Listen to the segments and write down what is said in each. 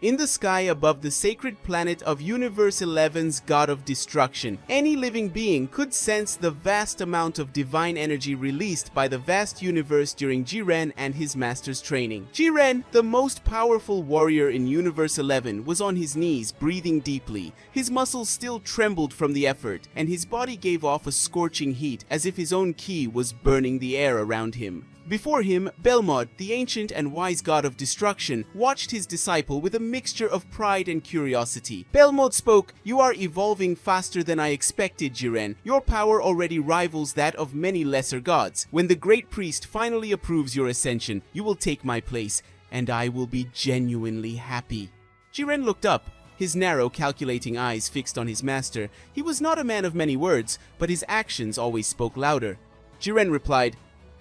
In the sky above the sacred planet of Universe 11's God of Destruction, any living being could sense the vast amount of divine energy released by the vast universe during Jiren and his master's training. Jiren, the most powerful warrior in Universe 11, was on his knees, breathing deeply. His muscles still trembled from the effort, and his body gave off a scorching heat as if his own ki was burning the air around him. Before him, Belmod, the ancient and wise god of destruction, watched his disciple with a mixture of pride and curiosity. Belmod spoke, "You are evolving faster than I expected, Jiren. Your power already rivals that of many lesser gods. When the great priest finally approves your ascension, you will take my place, and I will be genuinely happy." Jiren looked up, his narrow, calculating eyes fixed on his master. He was not a man of many words, but his actions always spoke louder. Jiren replied,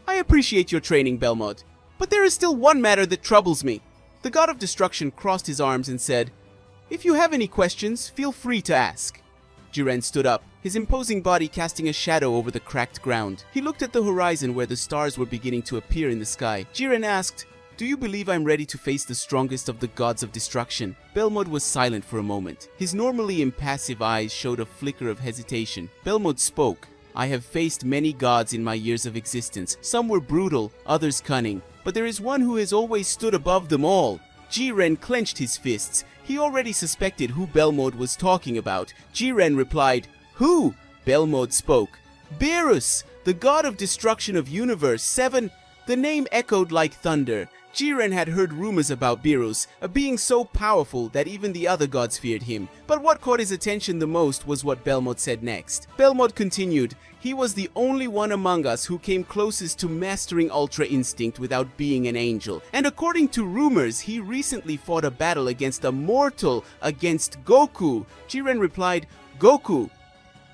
"I appreciate your training, Belmod, but there is still one matter that troubles me." The god of destruction crossed his arms and said, "If you have any questions, feel free to ask." Jiren stood up, his imposing body casting a shadow over the cracked ground. He looked at the horizon where the stars were beginning to appear in the sky. Jiren asked, "Do you believe I'm ready to face the strongest of the gods of destruction?" Belmod was silent for a moment. His normally impassive eyes showed a flicker of hesitation. Belmod spoke, "I have faced many gods in my years of existence. Some were brutal, others cunning, but there is one who has always stood above them all." Jiren clenched his fists. He already suspected who Belmod was talking about. Jiren replied, "Who?" Belmod spoke, "Beerus, the god of destruction of Universe 7. The name echoed like thunder. Jiren had heard rumors about Beerus, a being so powerful that even the other gods feared him. But what caught his attention the most was what Belmod said next. Belmod continued, "He was the only one among us who came closest to mastering Ultra Instinct without being an angel. And according to rumors, he recently fought a battle against a mortal, against Goku." Jiren replied, "Goku."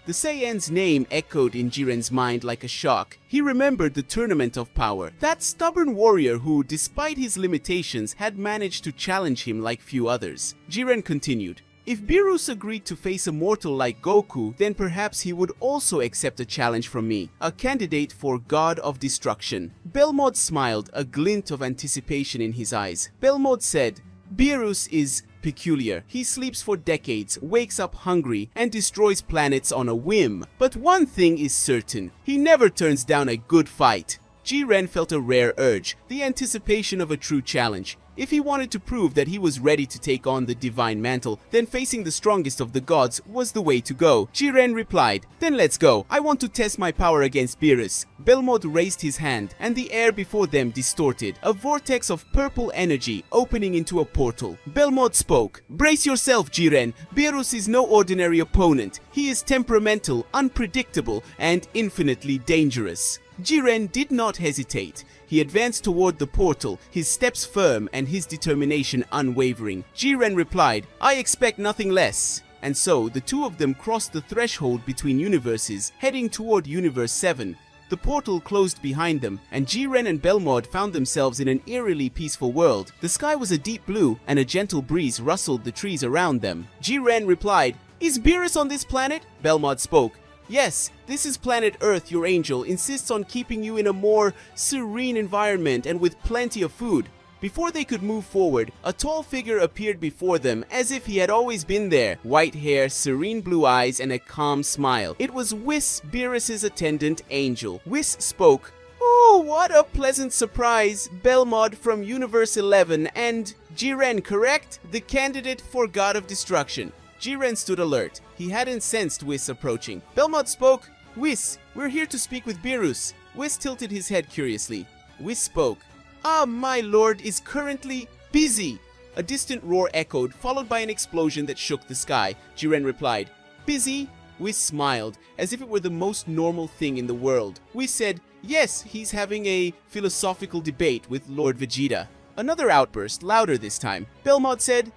The Saiyan's name echoed in Jiren's mind like a shock. He remembered the Tournament of Power. That stubborn warrior who, despite his limitations, had managed to challenge him like few others. Jiren continued, "If Beerus agreed to face a mortal like Goku, then perhaps he would also accept a challenge from me, a candidate for God of Destruction." Belmod smiled, a glint of anticipation in his eyes. Belmod said, "Beerus is peculiar. He sleeps for decades, wakes up hungry, and destroys planets on a whim. But one thing is certain, he never turns down a good fight." Jiren felt a rare urge, the anticipation of a true challenge. If he wanted to prove that he was ready to take on the divine mantle, then facing the strongest of the gods was the way to go. Jiren replied, "Then let's go. I want to test my power against Beerus." Belmod raised his hand, and the air before them distorted, a vortex of purple energy opening into a portal. Belmod spoke, "Brace yourself, Jiren. Beerus is no ordinary opponent. He is temperamental, unpredictable, and infinitely dangerous." Jiren did not hesitate. He advanced toward the portal, his steps firm and his determination unwavering. Jiren replied, "I expect nothing less." And so, the two of them crossed the threshold between universes, heading toward Universe 7. The portal closed behind them, and Jiren and Belmod found themselves in an eerily peaceful world. The sky was a deep blue, and a gentle breeze rustled the trees around them. Jiren replied, "Is Beerus on this planet?" Belmod spoke, "Yes, this is planet Earth. Your angel insists on keeping you in a more serene environment and with plenty of food." Before they could move forward, a tall figure appeared before them as if he had always been there. White hair, serene blue eyes, and a calm smile. It was Whis, Beerus's attendant angel. Whis spoke, "Oh, what a pleasant surprise. Belmod from Universe 11 and Jiren, correct? The candidate for God of Destruction." Jiren stood alert. He hadn't sensed Whis approaching. Belmod spoke, "Whis, we're here to speak with Beerus." Whis tilted his head curiously. Whis spoke, "Ah, my lord is currently busy." A distant roar echoed, followed by an explosion that shook the sky. Jiren replied, "Busy?" Whis smiled, as if it were the most normal thing in the world. Whis said, "Yes, he's having a philosophical debate with Lord Vegeta." Another outburst, louder this time. Belmod said,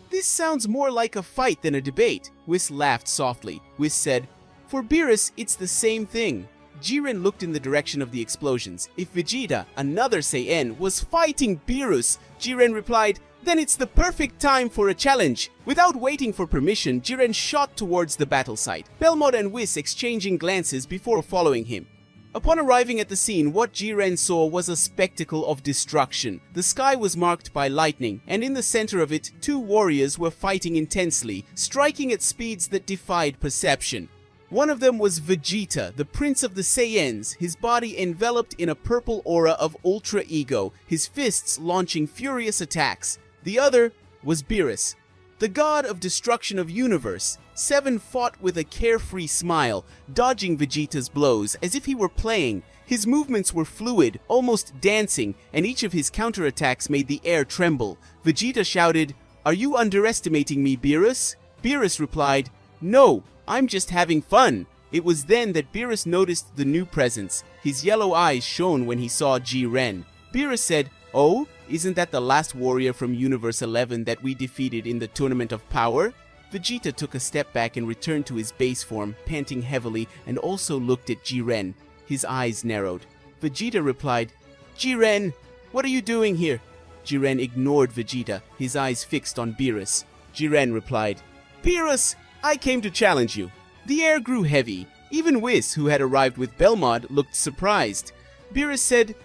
"This sounds more like a fight than a debate." Whis laughed softly. Whis said, "For Beerus, it's the same thing." Jiren looked in the direction of the explosions. If Vegeta, another Saiyan, was fighting Beerus, Jiren replied, "Then it's the perfect time for a challenge." Without waiting for permission, Jiren shot towards the battle site, Belmod and Whis exchanging glances before following him. Upon arriving at the scene, what Jiren saw was a spectacle of destruction. The sky was marked by lightning, and in the center of it, two warriors were fighting intensely, striking at speeds that defied perception. One of them was Vegeta, the Prince of the Saiyans, his body enveloped in a purple aura of Ultra Ego, his fists launching furious attacks. The other was Beerus, the god of destruction of universe. Seven fought with a carefree smile, dodging Vegeta's blows as if he were playing. His movements were fluid, almost dancing, and each of his counterattacks made the air tremble. Vegeta shouted, "Are you underestimating me, Beerus?" Beerus replied, "No, I'm just having fun." It was then that Beerus noticed the new presence. His yellow eyes shone when he saw Jiren. Beerus said, "Oh, isn't that the last warrior from Universe 11 that we defeated in the Tournament of Power?" Vegeta took a step back and returned to his base form, panting heavily, and also looked at Jiren. His eyes narrowed. Vegeta replied, "Jiren, what are you doing here?" Jiren ignored Vegeta, his eyes fixed on Beerus. Jiren replied, "Beerus, I came to challenge you." The air grew heavy. Even Whis, who had arrived with Belmod, looked surprised. Beerus said,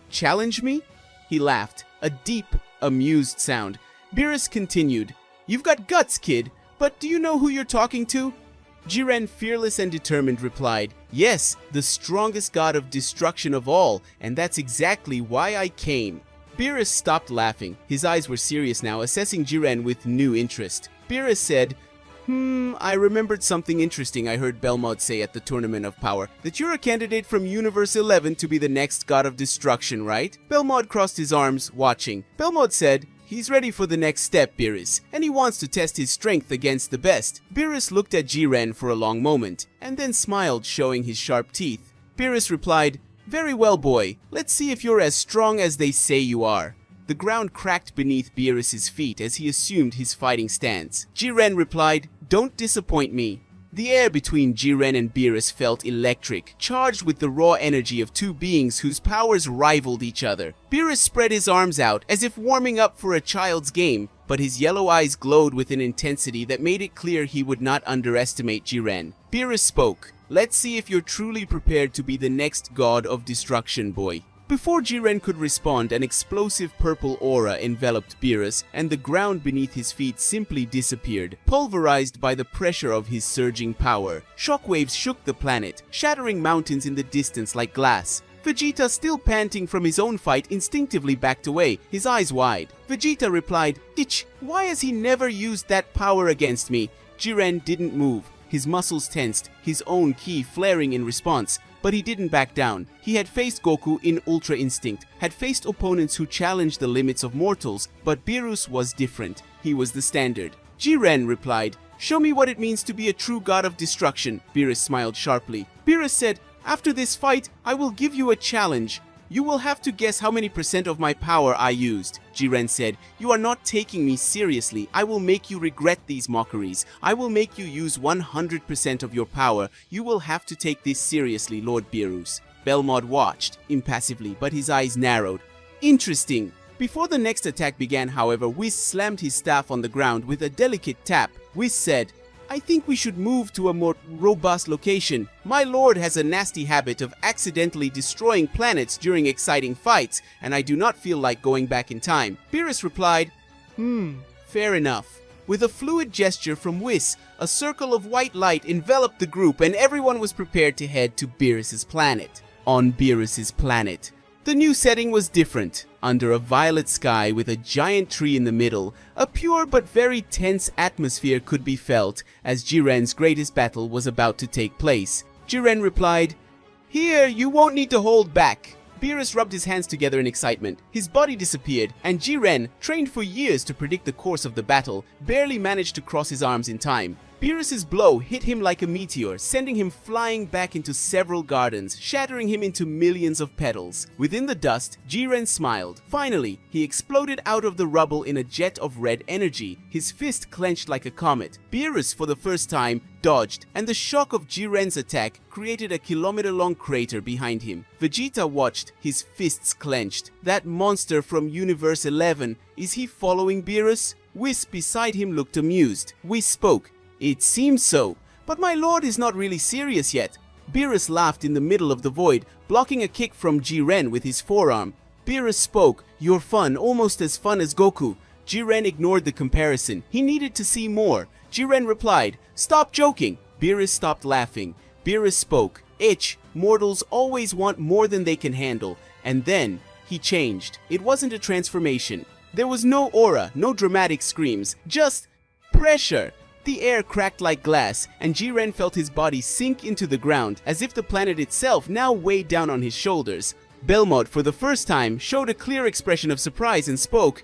"Challenge me?" He laughed, a deep, amused sound. Beerus continued, "You've got guts, kid, but do you know who you're talking to?" Jiren, fearless and determined, replied, "Yes, the strongest god of destruction of all, and that's exactly why I came." Beerus stopped laughing. His eyes were serious now, assessing Jiren with new interest. Beerus said, I remembered something interesting I heard Belmod say at the Tournament of Power, that you're a candidate from Universe 11 to be the next god of destruction, right?" Belmod crossed his arms, watching. Belmod said, "He's ready for the next step, Beerus, and he wants to test his strength against the best." Beerus looked at Jiren for a long moment, and then smiled, showing his sharp teeth. Beerus replied, "Very well, boy. Let's see if you're as strong as they say you are." The ground cracked beneath Beerus's feet as he assumed his fighting stance. Jiren replied, "Don't disappoint me." The air between Jiren and Beerus felt electric, charged with the raw energy of two beings whose powers rivaled each other. Beerus spread his arms out as if warming up for a child's game, but his yellow eyes glowed with an intensity that made it clear he would not underestimate Jiren. Beerus spoke, "Let's see if you're truly prepared to be the next god of destruction, boy." Before Jiren could respond, an explosive purple aura enveloped Beerus, and the ground beneath his feet simply disappeared, pulverized by the pressure of his surging power. Shockwaves shook the planet, shattering mountains in the distance like glass. Vegeta, still panting from his own fight, instinctively backed away, his eyes wide. Vegeta replied, "Ditch, why has he never used that power against me?" Jiren didn't move. His muscles tensed, his own ki flaring in response. But he didn't back down. He had faced Goku in Ultra Instinct, had faced opponents who challenged the limits of mortals, but Beerus was different. He was the standard. Jiren replied, "Show me what it means to be a true god of destruction." Beerus smiled sharply. Beerus said, "After this fight, I will give you a challenge. You will have to guess how many % of my power I used." Jiren said, "You are not taking me seriously. I will make you regret these mockeries. I will make you use 100% of your power. You will have to take this seriously, Lord Beerus." Belmod watched, impassively, but his eyes narrowed. "Interesting." Before the next attack began, however, Whis slammed his staff on the ground with a delicate tap. Whis said, "I think we should move to a more robust location. My lord has a nasty habit of accidentally destroying planets during exciting fights, and I do not feel like going back in time." Beerus replied, fair enough." With a fluid gesture from Whis, a circle of white light enveloped the group and everyone was prepared to head to Beerus's planet. On Beerus's planet, the new setting was different. Under a violet sky with a giant tree in the middle, a pure but very tense atmosphere could be felt as Jiren's greatest battle was about to take place. Jiren replied, "Here, you won't need to hold back." Beerus rubbed his hands together in excitement. His body disappeared, and Jiren, trained for years to predict the course of the battle, barely managed to cross his arms in time. Beerus's blow hit him like a meteor, sending him flying back into several gardens, shattering him into millions of petals. Within the dust, Jiren smiled. Finally, he exploded out of the rubble in a jet of red energy, his fist clenched like a comet. Beerus, for the first time, dodged, and the shock of Jiren's attack created a kilometer-long crater behind him. Vegeta watched, his fists clenched. That monster from Universe 11, is he following Beerus? Whis beside him looked amused. Whis spoke. "It seems so, but my lord is not really serious yet." Beerus laughed in the middle of the void, blocking a kick from Jiren with his forearm. Beerus spoke, "You're fun, almost as fun as Goku." Jiren ignored the comparison. He needed to see more. Jiren replied, "Stop joking." Beerus stopped laughing. Beerus spoke, "Itch, mortals always want more than they can handle." And then he changed. It wasn't a transformation. There was no aura, no dramatic screams, just pressure. The air cracked like glass, and Jiren felt his body sink into the ground, as if the planet itself now weighed down on his shoulders. Belmod, for the first time, showed a clear expression of surprise and spoke,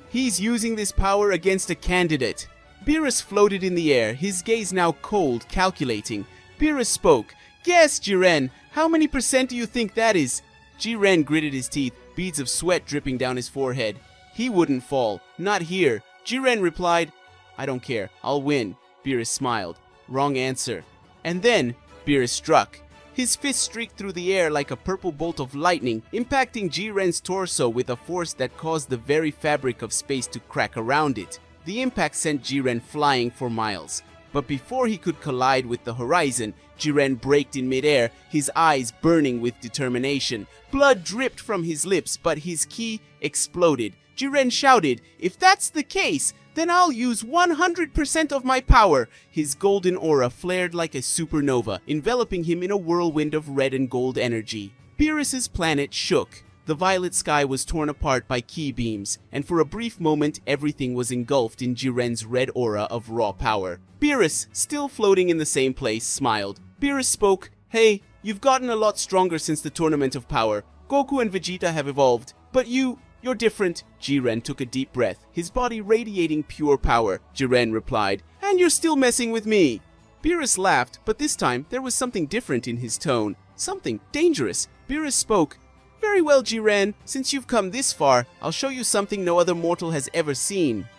"He's using this power against a candidate." Beerus floated in the air, his gaze now cold, calculating. Beerus spoke, "Guess, Jiren, how many % do you think that is?" Jiren gritted his teeth, beads of sweat dripping down his forehead. He wouldn't fall. Not here. Jiren replied, "I don't care. I'll win." Beerus smiled. Wrong answer. And then Beerus struck. His fist streaked through the air like a purple bolt of lightning, impacting Jiren's torso with a force that caused the very fabric of space to crack around it. The impact sent Jiren flying for miles. But before he could collide with the horizon, Jiren braked in midair, his eyes burning with determination. Blood dripped from his lips, but his ki exploded. Jiren shouted, "If that's the case, then I'll use 100% of my power." His golden aura flared like a supernova, enveloping him in a whirlwind of red and gold energy. Beerus's planet shook. The violet sky was torn apart by ki beams, and for a brief moment everything was engulfed in Jiren's red aura of raw power. Beerus, still floating in the same place, smiled. Beerus spoke, "Hey, you've gotten a lot stronger since the Tournament of Power. Goku and Vegeta have evolved, but you're different." Jiren took a deep breath, his body radiating pure power. Jiren replied, "And you're still messing with me." Beerus laughed, but this time there was something different in his tone. Something dangerous. Beerus spoke, "Very well, Jiren. Since you've come this far, I'll show you something no other mortal has ever seen."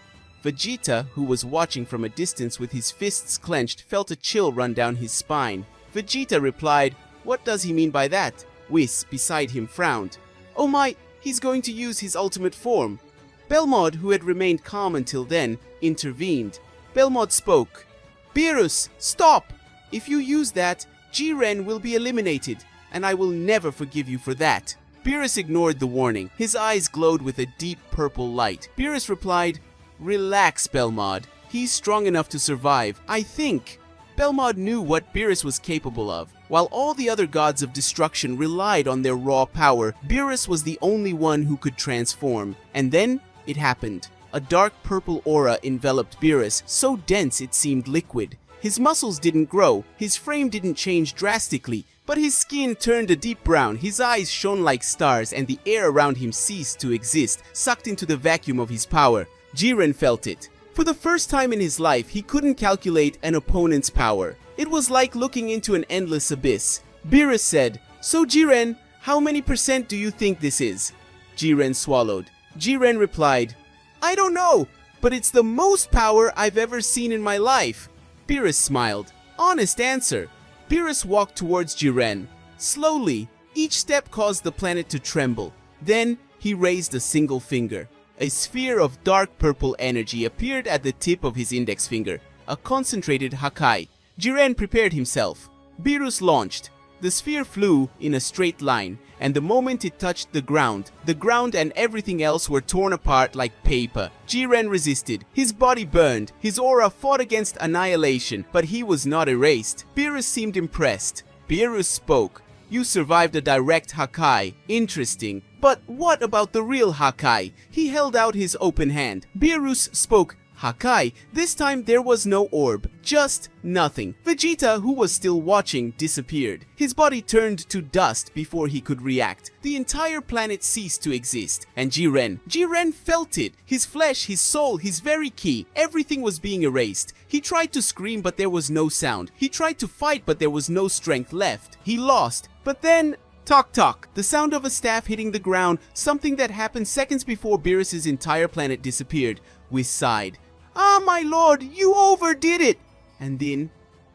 Vegeta, who was watching from a distance with his fists clenched, felt a chill run down his spine. Vegeta replied, "What does he mean by that?" Whis, beside him, frowned. "Oh my, he's going to use his ultimate form." Belmod, who had remained calm until then, intervened. Belmod spoke, "Beerus, stop! If you use that, Jiren will be eliminated, and I will never forgive you for that." Beerus ignored the warning. His eyes glowed with a deep purple light. Beerus replied, "Relax, Belmod. He's strong enough to survive, I think." Belmod knew what Beerus was capable of. While all the other gods of destruction relied on their raw power, Beerus was the only one who could transform. And then it happened. A dark purple aura enveloped Beerus, so dense it seemed liquid. His muscles didn't grow, his frame didn't change drastically, but his skin turned a deep brown, his eyes shone like stars, and the air around him ceased to exist, sucked into the vacuum of his power. Jiren felt it. For the first time in his life, he couldn't calculate an opponent's power. It was like looking into an endless abyss. Beerus said, "So Jiren, how many % do you think this is?" Jiren swallowed. Jiren replied, "I don't know, but it's the most power I've ever seen in my life." Beerus smiled. Honest answer. Beerus walked towards Jiren. Slowly, each step caused the planet to tremble. Then he raised a single finger. A sphere of dark purple energy appeared at the tip of his index finger, a concentrated Hakai. Jiren prepared himself. Beerus launched. The sphere flew in a straight line, and the moment it touched the ground and everything else were torn apart like paper. Jiren resisted. His body burned. His aura fought against annihilation, but he was not erased. Beerus seemed impressed. Beerus spoke. "You survived a direct Hakai. Interesting. But what about the real Hakai?" He held out his open hand. Beerus spoke. "Hakai, this time there was no orb, just nothing." Vegeta, who was still watching, disappeared. His body turned to dust before he could react. The entire planet ceased to exist. And Jiren felt it. His flesh, his soul, his very ki, everything was being erased. He tried to scream, but there was no sound. He tried to fight, but there was no strength left. He lost. But then, tock tock, the sound of a staff hitting the ground, something that happened seconds before Beerus's entire planet disappeared. Whis sighed. "Ah, my lord, you overdid it!" And then,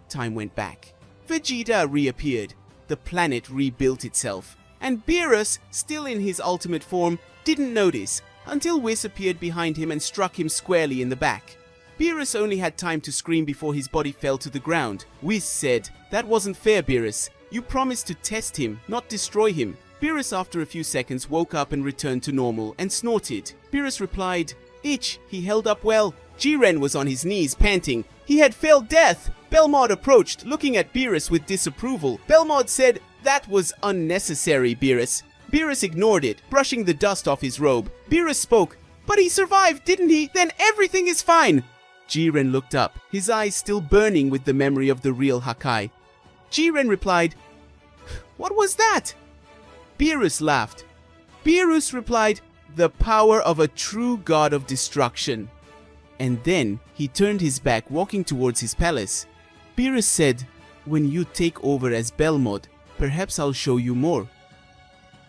time went back. Vegeta reappeared. The planet rebuilt itself. And Beerus, still in his ultimate form, didn't notice, until Whis appeared behind him and struck him squarely in the back. Beerus only had time to scream before his body fell to the ground. Whis said, "That wasn't fair, Beerus. You promised to test him, not destroy him." Beerus, after a few seconds, woke up and returned to normal and snorted. Beerus replied, "Itch, he held up well." Jiren was on his knees, panting. He had failed death. Belmod approached, looking at Beerus with disapproval. Belmod said, "That was unnecessary, Beerus." Beerus ignored it, brushing the dust off his robe. Beerus spoke, "But he survived, didn't he? Then everything is fine." Jiren looked up, his eyes still burning with the memory of the real Hakai. Jiren replied, "What was that?" Beerus laughed. Beerus replied, "The power of a true god of destruction." And then he turned his back, walking towards his palace. Beerus said, "When you take over as Belmod, perhaps I'll show you more."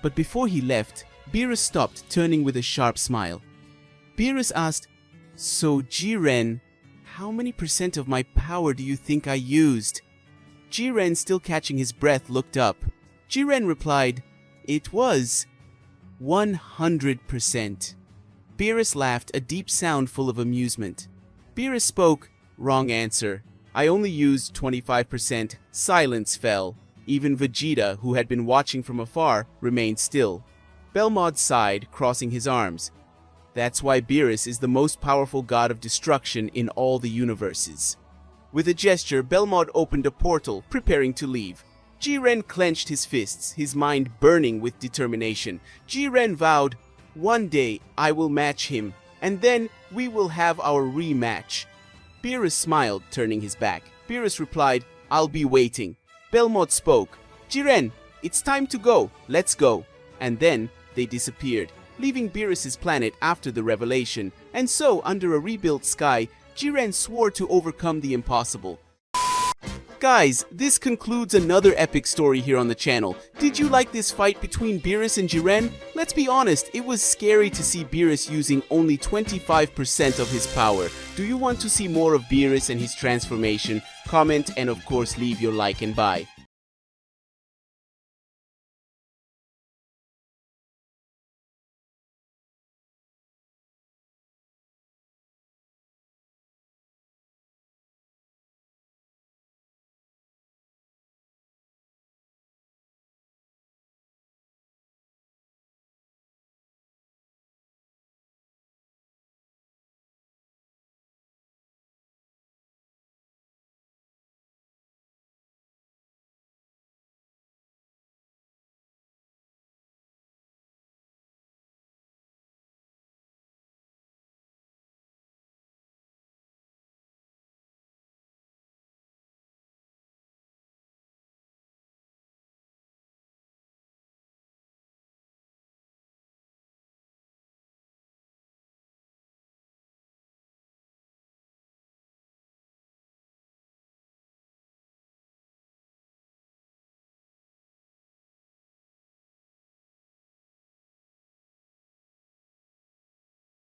But before he left, Beerus stopped, turning with a sharp smile. Beerus asked, "So Jiren, how many % of my power do you think I used?" Jiren, still catching his breath, looked up. Jiren replied, "It was 100%. Beerus laughed, a deep sound full of amusement. Beerus spoke, "Wrong answer. I only used 25%. Silence fell. Even Vegeta, who had been watching from afar, remained still." Belmod sighed, crossing his arms. "That's why Beerus is the most powerful god of destruction in all the universes." With a gesture, Belmod opened a portal, preparing to leave. Jiren clenched his fists, his mind burning with determination. Jiren vowed, "One day I will match him, and then we will have our rematch." Beerus smiled, turning his back. Beerus replied, "I'll be waiting." Belmod spoke, "Jiren, it's time to go. Let's go." And then they disappeared, leaving Beerus's planet after the revelation. And so, under a rebuilt sky, Jiren swore to overcome the impossible. Guys, this concludes another epic story here on the channel. Did you like this fight between Beerus and Jiren? Let's be honest, it was scary to see Beerus using only 25% of his power. Do you want to see more of Beerus and his transformation? Comment and of course leave your like and bye.